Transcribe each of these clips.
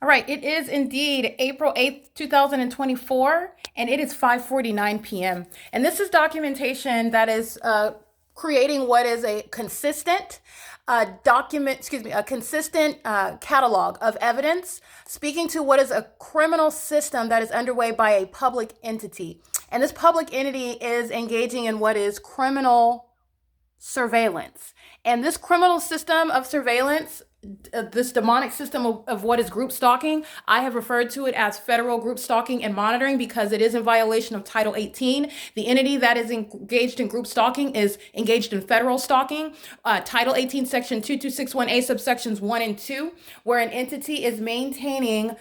All right, it is indeed April 8th, 2024, and it is 5:49 p.m. And this is documentation that is creating what is a consistent a consistent catalog of evidence speaking to what is a criminal system that is underway by a public entity. And this public entity is engaging in what is criminal surveillance. And this criminal system of surveillance, this demonic system of what is group stalking, I have referred to it as federal group stalking and monitoring because it is in violation of Title 18. The entity that is engaged in group stalking is engaged in federal stalking. Title 18, Section 2261A, subsections 1 and 2, where an entity is maintaining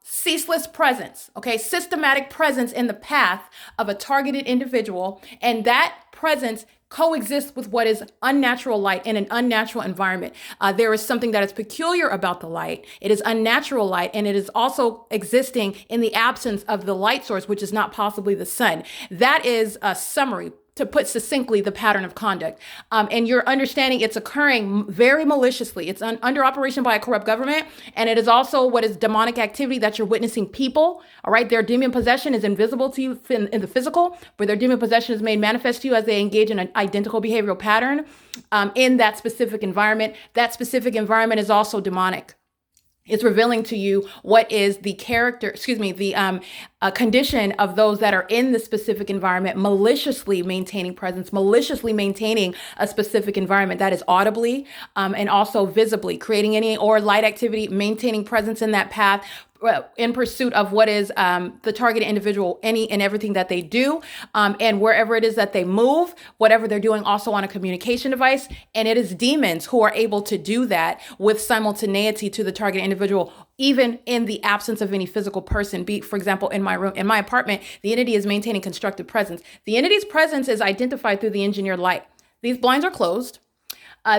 ceaseless presence, okay, systematic presence in the path of a targeted individual, and that presence coexists with what is unnatural light in an unnatural environment. There is something that is peculiar about the light. It is unnatural light, and it is also existing in the absence of the light source, which is not possibly the sun. That is a summary, to put succinctly, the pattern of conduct. And you're understanding it's occurring very maliciously. It's under operation by a corrupt government. And it is also what is demonic activity that you're witnessing people. All right. Their demon possession is invisible to you in the physical, but their demon possession is made manifest to you as they engage in an identical behavioral pattern in that specific environment. That specific environment is also demonic. It's revealing to you what is the condition of those that are in the specific environment, maliciously maintaining presence, maliciously maintaining a specific environment that is audibly and also visibly creating any or light activity, maintaining presence in that path, in pursuit of what is the targeted individual, any and everything that they do, and wherever it is that they move, whatever they're doing, also on a communication device. And it is demons who are able to do that with simultaneity to the targeted individual, even in the absence of any physical person. For example, in my room, in my apartment, the entity is maintaining constructive presence. The entity's presence is identified through the engineered light. These blinds are closed.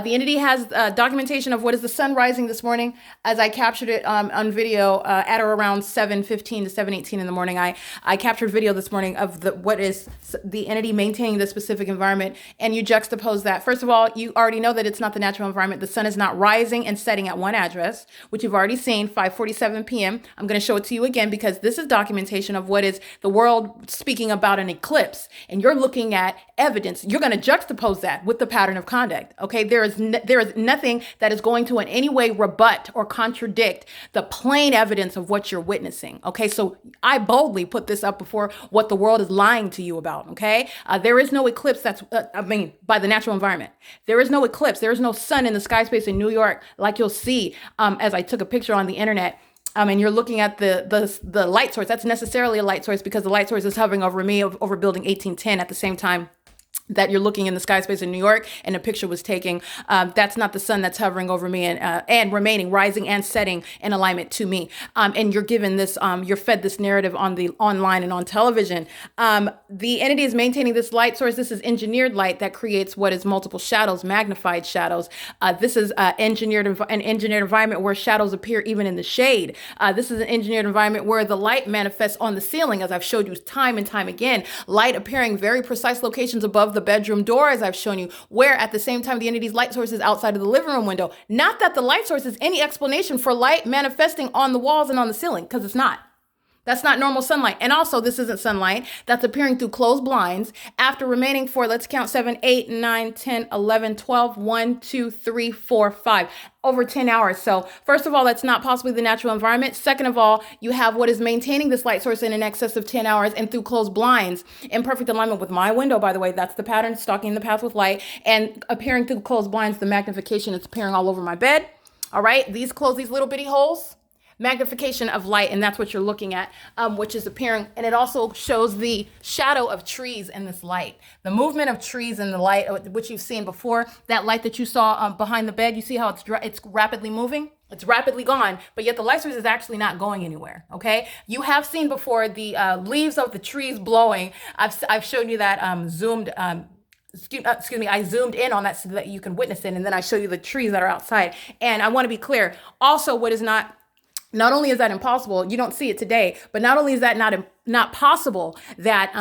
The entity has documentation of what is the sun rising this morning, as I captured it on video at or around 7:15 to 7:18 in the morning. I captured video this morning of what is the entity maintaining the specific environment, and you juxtapose that. First of all, you already know that it's not the natural environment. The sun is not rising and setting at one address, which you've already seen, 5:47 p.m. I'm going to show it to you again because this is documentation of what is the world speaking about an eclipse, and you're looking at evidence. You're going to juxtapose that with the pattern of conduct. Okay, there is nothing that is going to in any way rebut or contradict the plain evidence of what you're witnessing. Okay, so I boldly put this up before what the world is lying to you about. Okay, there is no eclipse by the natural environment. There is no eclipse. There is no sun in the sky space in New York like you'll see as I took a picture on the internet. And you're looking at the light source. That's necessarily a light source because the light source is hovering over me over building 1810 at the same time that you're looking in the sky space in New York and a picture was taken. That's not the sun that's hovering over me and remaining, rising and setting in alignment to me. And you're given this, you're fed this narrative on the online and on television. The entity is maintaining this light source. This is engineered light that creates what is multiple shadows, magnified shadows. This is an engineered environment where shadows appear even in the shade. This is an engineered environment where the light manifests on the ceiling, as I've showed you time and time again, light appearing very precise locations above the bedroom door, as I've shown you, where at the same time the entity's light source is outside of the living room window. Not that the light source is any explanation for light manifesting on the walls and on the ceiling, because it's not. That's not normal sunlight. And also, this isn't sunlight that's appearing through closed blinds after remaining for, let's count, 7, 8, 9, 10, 11, 12, 1, 2, 3, 4, 5, over 10 hours. So first of all, that's not possibly the natural environment. Second of all, you have what is maintaining this light source in an excess of 10 hours and through closed blinds in perfect alignment with my window, by the way. That's the pattern, stalking the path with light and appearing through closed blinds. The magnification is appearing all over my bed. All right, these little bitty holes. Magnification of light, and that's what you're looking at, which is appearing, and it also shows the shadow of trees in this light, the movement of trees in the light, which you've seen before. That light that you saw behind the bed, you see how it's rapidly moving. It's rapidly gone, but yet the light source is actually not going anywhere. Okay, you have seen before the leaves of the trees blowing. I've shown you that zoomed. Excuse me, I zoomed in on that so that you can witness it, and then I show you the trees that are outside. And I want to be clear. Also, what is not only is that impossible, you don't see it today, but not only is that not possible that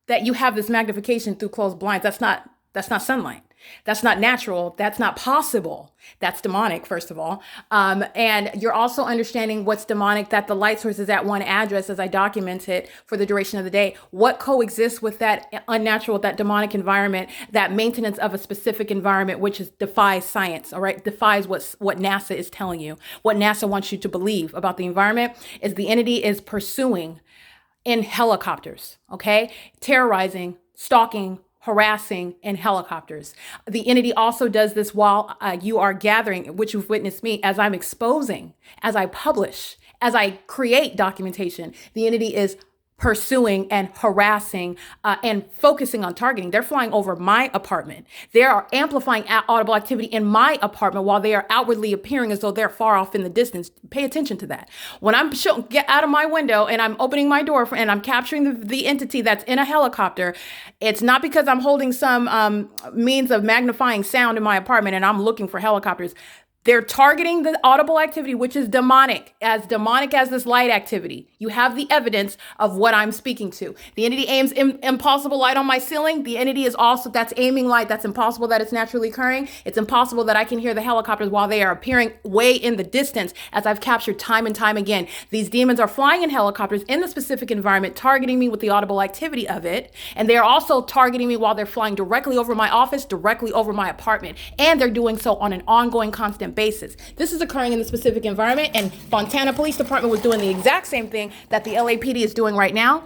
that you have this magnification through closed blinds. That's not sunlight. That's not natural. That's not possible. That's demonic, first of all. And you're also understanding what's demonic, that the light source is at one address, as I document it for the duration of the day. What coexists with that unnatural, that demonic environment, that maintenance of a specific environment, which defies science, all right? Defies what NASA is telling you. What NASA wants you to believe about the environment is the entity is pursuing in helicopters, okay? Terrorizing, stalking, harassing in helicopters. The entity also does this while you are gathering, which you've witnessed me, as I'm exposing, as I publish, as I create documentation. The entity is pursuing and harassing and focusing on targeting. They're flying over my apartment. They are amplifying audible activity in my apartment while they are outwardly appearing as though they're far off in the distance. Pay attention to that. When I'm get out of my window and I'm opening my door and I'm capturing the entity that's in a helicopter, it's not because I'm holding some means of magnifying sound in my apartment and I'm looking for helicopters. They're targeting the audible activity, which is demonic as this light activity. You have the evidence of what I'm speaking to. The entity aims impossible light on my ceiling. The entity is also, that's aiming light. That's impossible that it's naturally occurring. It's impossible that I can hear the helicopters while they are appearing way in the distance, as I've captured time and time again. These demons are flying in helicopters in the specific environment, targeting me with the audible activity of it. And they are also targeting me while they're flying directly over my office, directly over my apartment. And they're doing so on an ongoing, constant basis. This is occurring in the specific environment, and Fontana Police Department was doing the exact same thing that the LAPD is doing right now.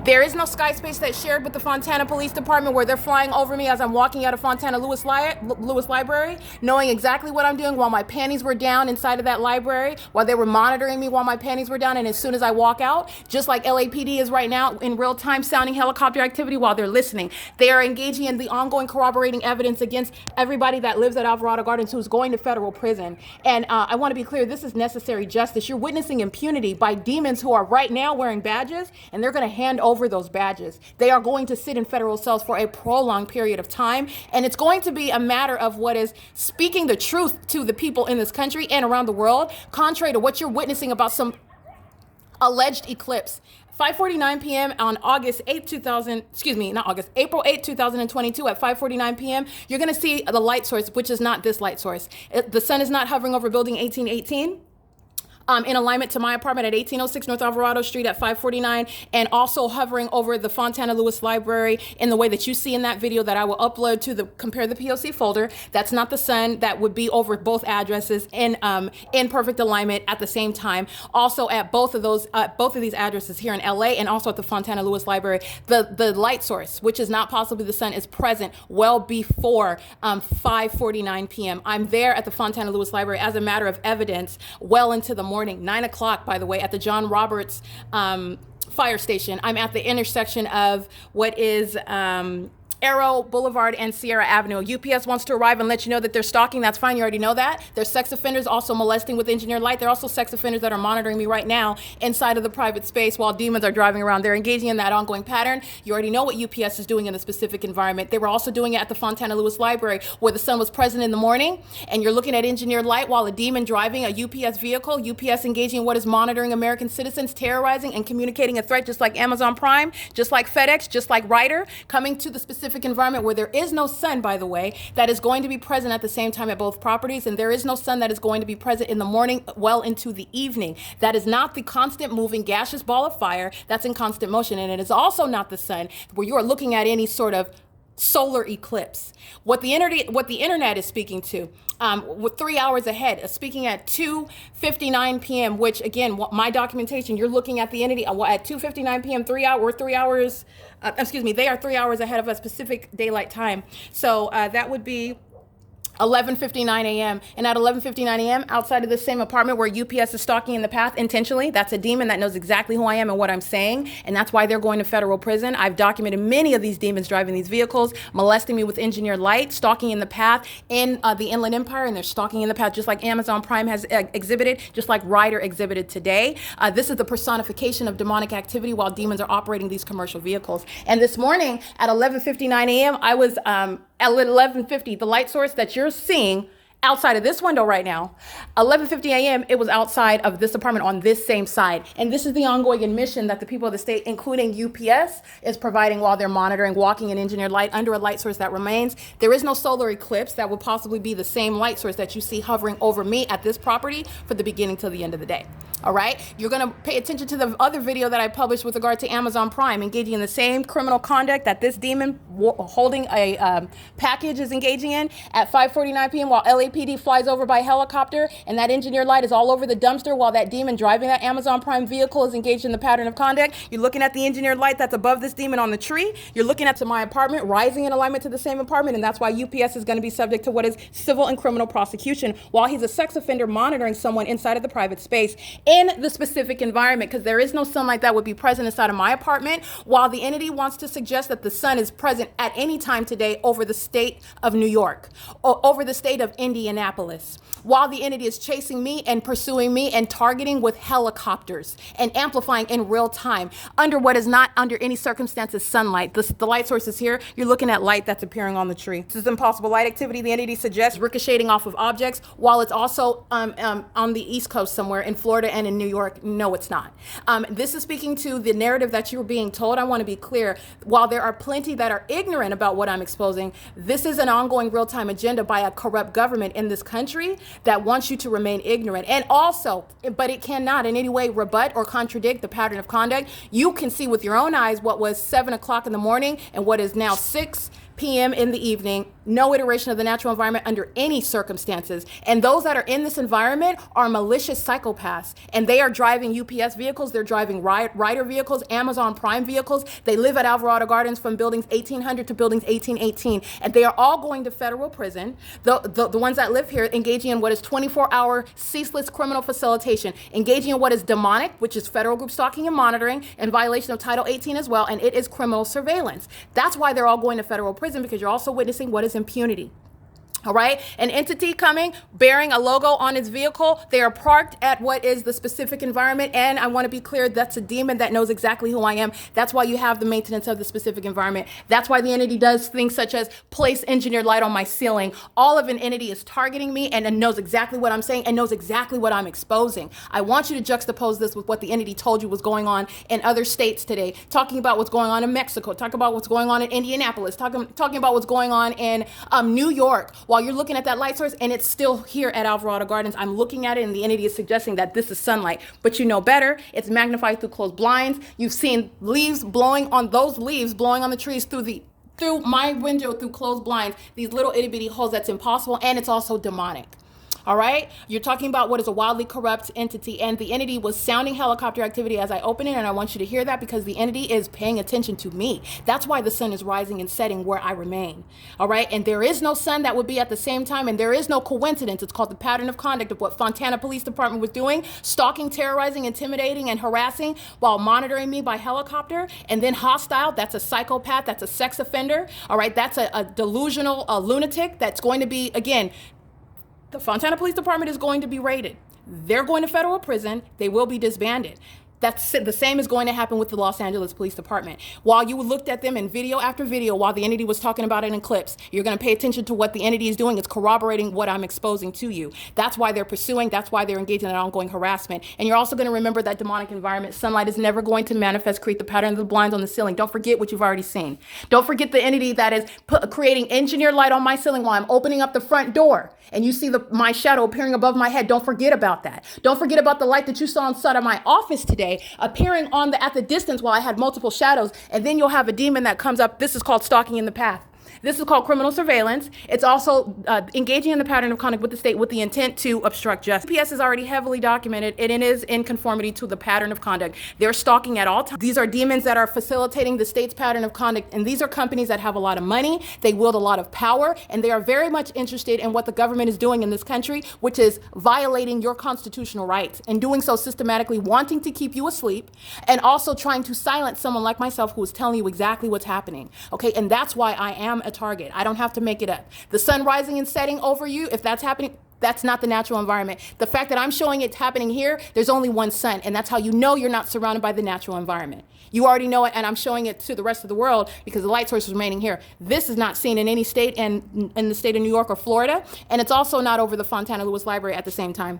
There is no sky space that's shared with the Fontana Police Department where they're flying over me as I'm walking out of Fontana Lewis Library, knowing exactly what I'm doing while my panties were down inside of that library, while they were monitoring me while my panties were down, and as soon as I walk out, just like LAPD is right now in real time sounding helicopter activity while they're listening. They are engaging in the ongoing corroborating evidence against everybody that lives at Alvarado Gardens who's going to federal prison. And I want to be clear, this is necessary justice. You're witnessing impunity by demons who are right now wearing badges, and they're going to hand over those badges. They are going to sit in federal cells for a prolonged period of time, and it's going to be a matter of what is speaking the truth to the people in this country and around the world, contrary to what you're witnessing about some alleged eclipse. 5:49 p.m. on April 8, 2022 at 5:49 p.m., you're going to see the light source, which is not this light source. The sun is not hovering over building 1818. In alignment to my apartment at 1806 North Alvarado Street at 549, and also hovering over the Fontana Lewis Library in the way that you see in that video that I will upload to the Compare the P.O.C. folder. That's not the sun. That would be over both addresses in perfect alignment at the same time. Also at both of these addresses here in LA, and also at the Fontana Lewis Library, the light source, which is not possibly the sun, is present well before 5:49 p.m. I'm there at the Fontana Lewis Library as a matter of evidence well into the morning. 9 o'clock, by the way, at the John Roberts fire station. I'm at the intersection of what is Arrow Boulevard and Sierra Avenue. UPS wants to arrive and let you know that they're stalking. That's fine. You already know that. There's sex offenders also molesting with engineered light. There are also sex offenders that are monitoring me right now inside of the private space while demons are driving around. They're engaging in that ongoing pattern. You already know what UPS is doing in the specific environment. They were also doing it at the Fontana Lewis Library where the sun was present in the morning, and you're looking at engineered light while a demon driving a UPS vehicle. UPS engaging in what is monitoring American citizens, terrorizing and communicating a threat, just like Amazon Prime, just like FedEx, just like Ryder, coming to the specific environment where there is no sun, by the way, that is going to be present at the same time at both properties, and there is no sun that is going to be present in the morning well into the evening. That is not the constant moving gaseous ball of fire that's in constant motion, and it is also not the sun where you are looking at any sort of solar eclipse. What the internet is speaking to, with 3 hours ahead, speaking at 2:59 p.m., which again, my documentation, you're looking at the entity at 2:59 p.m. They are 3 hours ahead of a specific daylight time. So that would be 11:59 a.m. And at 11:59 a.m., outside of the same apartment where UPS is stalking in the path intentionally, that's a demon that knows exactly who I am and what I'm saying, and that's why they're going to federal prison. I've documented many of these demons driving these vehicles, molesting me with engineered light, stalking in the path in the Inland Empire, and they're stalking in the path just like Amazon Prime has exhibited, just like Ryder exhibited today. This is the personification of demonic activity while demons are operating these commercial vehicles. And this morning at 11:59 a.m., I was at 11:50, the light source that you're seeing outside of this window right now. 11:50 a.m. it was outside of this apartment on this same side. And this is the ongoing admission that the people of the state, including UPS, is providing while they're monitoring walking and engineered light under a light source that remains. There is no solar eclipse that would possibly be the same light source that you see hovering over me at this property for the beginning till the end of the day. All right, you're going to pay attention to the other video that I published with regard to Amazon Prime engaging in the same criminal conduct that this demon holding a package is engaging in at 5:49 p.m. while LAPD flies over by helicopter, and that engineered light is all over the dumpster while that demon driving that Amazon Prime vehicle is engaged in the pattern of conduct. You're looking at the engineered light that's above this demon on the tree. You're looking at my apartment rising in alignment to the same apartment, and that's why UPS is going to be subject to what is civil and criminal prosecution while he's a sex offender monitoring someone inside of the private space in the specific environment, because there is no sunlight that would be present inside of my apartment, while the entity wants to suggest that the sun is present at any time today over the state of New York, or over the state of Indianapolis, while the entity is chasing me and pursuing me and targeting with helicopters and amplifying in real time under what is not under any circumstances sunlight. The light source is here. You're looking at light that's appearing on the tree. This is impossible light activity the entity suggests ricocheting off of objects, while it's also on the East Coast somewhere in Florida and in New York. No, it's not. This is speaking to the narrative that you're being told. I want to be clear. While there are plenty that are ignorant about what I'm exposing, this is an ongoing real-time agenda by a corrupt government in this country that wants you to remain ignorant. And also, but it cannot in any way rebut or contradict the pattern of conduct. You can see with your own eyes what was 7 o'clock in the morning and what is now 6 p.m. in the evening. No iteration of the natural environment under any circumstances. And those that are in this environment are malicious psychopaths. And they are driving UPS vehicles. They're driving Ryder vehicles, Amazon Prime vehicles. They live at Alvarado Gardens from buildings 1800 to buildings 1818. And they are all going to federal prison. The ones that live here engaging in what is 24-hour ceaseless criminal facilitation, engaging in what is demonic, which is federal group stalking and monitoring, in violation of Title 18 as well. And it is criminal surveillance. That's why they're all going to federal prison, because you're also witnessing what is impunity. All right, an entity coming bearing a logo on its vehicle. They are parked at what is the specific environment, and I want to be clear, that's a demon that knows exactly who I am. That's why you have the maintenance of the specific environment. That's why the entity does things such as place engineered light on my ceiling. All of an entity is targeting me and knows exactly what I'm saying and knows exactly what I'm exposing. I want you to juxtapose this with what the entity told you was going on in other states today, talking about what's going on in Mexico, talking about what's going on in Indianapolis, talking about what's going on in New York, while you're looking at that light source, and it's still here at Alvarado Gardens. I'm looking at it, and the entity is suggesting that this is sunlight. But you know better. It's magnified through closed blinds. You've seen leaves blowing on the trees through my window, through closed blinds, these little itty bitty holes. That's impossible, and it's also demonic. All right, you're talking about what is a wildly corrupt entity, and the entity was sounding helicopter activity as I open it, and I want you to hear that because the entity is paying attention to me. That's why the sun is rising and setting where I remain. All right, and there is no sun that would be at the same time, and there is no coincidence. It's called the pattern of conduct of what Fontana Police Department was doing, stalking, terrorizing, intimidating, and harassing while monitoring me by helicopter, and then hostile. That's a psychopath. That's a sex offender. All right, that's a delusional lunatic that's going to be, again, the Fontana Police Department is going to be raided. They're going to federal prison. They will be disbanded. That's the same is going to happen with the Los Angeles Police Department. While you looked at them in video after video, while the entity was talking about it in clips, you're going to pay attention to what the entity is doing. It's corroborating what I'm exposing to you. That's why they're pursuing. That's why they're engaging in ongoing harassment. And you're also going to remember that demonic environment. Sunlight is never going to manifest, create the pattern of the blinds on the ceiling. Don't forget what you've already seen. Don't forget the entity that is creating engineered light on my ceiling while I'm opening up the front door. And you see my shadow appearing above my head. Don't forget about that. Don't forget about the light that you saw inside of my office today, appearing at the distance while I had multiple shadows. And then you'll have a demon that comes up. This is called stalking in the path. This is called criminal surveillance. It's also engaging in the pattern of conduct with the state with the intent to obstruct justice. PS is already heavily documented, and it is in conformity to the pattern of conduct. They're stalking at all times. These are demons that are facilitating the state's pattern of conduct, and these are companies that have a lot of money, they wield a lot of power, and they are very much interested in what the government is doing in this country, which is violating your constitutional rights, and doing so systematically, wanting to keep you asleep, and also trying to silence someone like myself who is telling you exactly what's happening. Okay, and that's why I am a target. I don't have to make it up. The sun rising and setting over you, if that's happening, That's not the natural environment. The fact that I'm showing it's happening here, there's only one sun, and that's how you know you're not surrounded by the natural environment. You already know it, and I'm showing it to the rest of the world because the light source is remaining here. This is not seen in any state in the state of New York or Florida, and it's also not over the Fontana Lewis Library at the same time.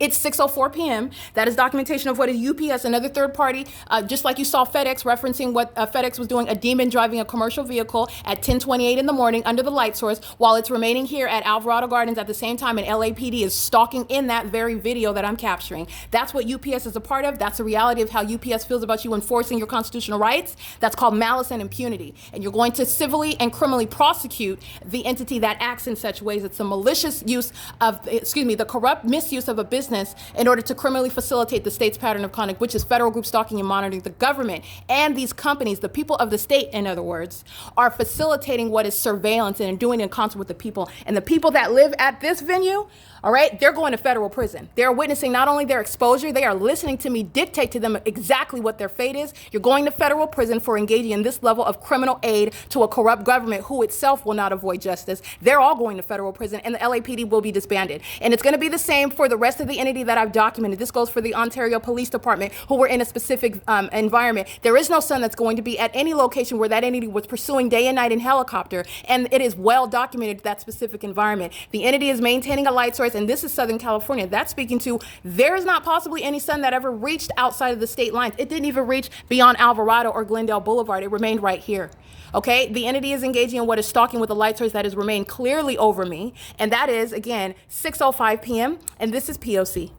It's 6:04 p.m. That is documentation of what a UPS, another third party, just like you saw FedEx referencing what FedEx was doing, a demon driving a commercial vehicle at 10:28 in the morning under the light source while it's remaining here at Alvarado Gardens at the same time, and LAPD is stalking in that very video that I'm capturing. That's what UPS is a part of. That's the reality of how UPS feels about you enforcing your constitutional rights. That's called malice and impunity. And you're going to civilly and criminally prosecute the entity that acts in such ways. It's a malicious use of, the corrupt misuse of a business in order to criminally facilitate the state's pattern of conduct, which is federal group stalking and monitoring. The government and these companies, the people of the state, in other words, are facilitating what is surveillance and doing it in concert with the people. And the people that live at this venue, all right, they're going to federal prison. They're witnessing not only their exposure, they are listening to me dictate to them exactly what their fate is. You're going to federal prison for engaging in this level of criminal aid to a corrupt government who itself will not avoid justice. They're all going to federal prison, and the LAPD will be disbanded. And it's going to be the same for the rest of the entity that I've documented. This goes for the Ontario Police Department, who were in a specific environment. There is no sun that's going to be at any location where that entity was pursuing day and night in helicopter, and it is well documented that specific environment. The entity is maintaining a light source, and this is Southern California. That's speaking to, there is not possibly any sun that ever reached outside of the state lines. It didn't even reach beyond Alvarado or Glendale Boulevard. It remained right here. Okay, the entity is engaging in what is stalking with a light source that has remained clearly over me, and that is, again, 6:05 p.m., and this is P.O.C.